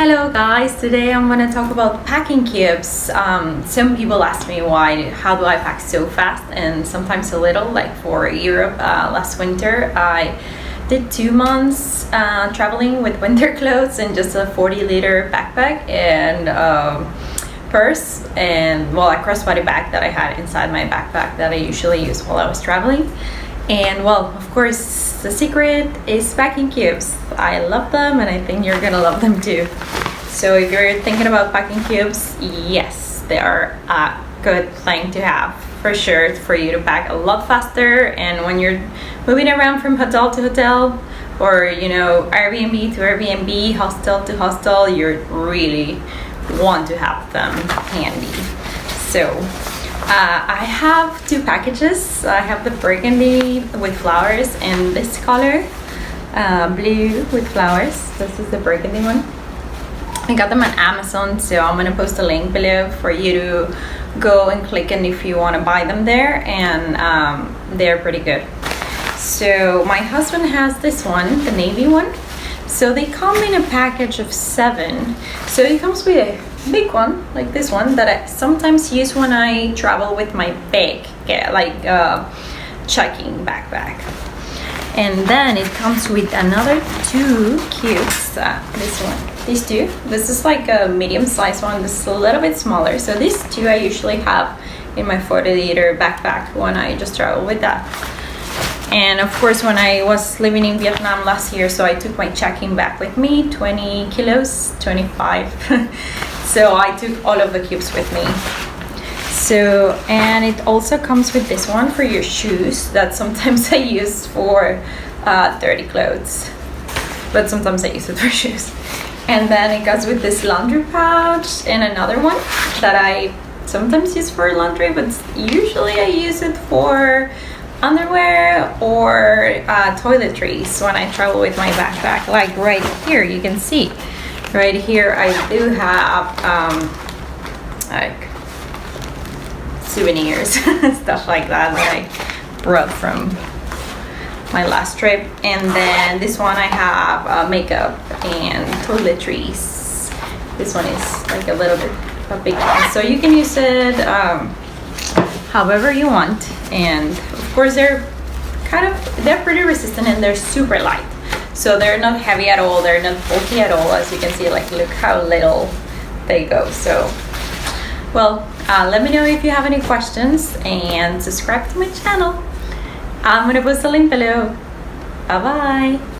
Hello guys, today I'm going to talk about packing cubes. Some people ask me how do I pack so fast and sometimes a little. Like for Europe last winter I did 2 months traveling with winter clothes and just a 40-liter backpack and purse and a crossbody bag that I had inside my backpack that I usually use while I was traveling. And of course, the secret is packing cubes. I love them and I think you're gonna love them too. So if you're thinking about packing cubes, yes, they are a good thing to have for sure, for you to pack a lot faster. And when you're moving around from hotel to hotel, or Airbnb to Airbnb, hostel to hostel, you really want to have them handy. So I have 2 packages. I have the burgundy with flowers and this color, blue with flowers. This is the burgundy one. I got them on Amazon, so I'm gonna post a link below for you to go and click in if you want to buy them there, and they're pretty good. So my husband has this one, the navy one. So they come in a package of 7. So it comes with a big one like this one that I sometimes use when I travel with my bag, checking backpack. And then it comes with another 2 cubes. These 2. This is like a medium-sized one. This is a little bit smaller. So these 2 I usually have in my 40-liter backpack when I just travel with that. And of course, when I was living in Vietnam last year, so I took my checking bag with me, 20 kilos, 25. So I took all of the cubes with me. So, and it also comes with this one for your shoes that sometimes I use for dirty clothes, but sometimes I use it for shoes. And then it goes with this laundry pouch and another one that I sometimes use for laundry, but usually I use it for underwear or toiletries when I travel with my backpack. Like right here, you can see right here I do have like souvenirs stuff like that I brought from my last trip. And then this one I have makeup and toiletries. This one is like a little bit a big one, so you can use it however you want. And of course they're pretty resistant and they're super light, so they're not heavy at all, they're not bulky at all. As you can see, like, look how little they go. So let me know if you have any questions and subscribe to my channel. I'm gonna post a link below. Bye bye.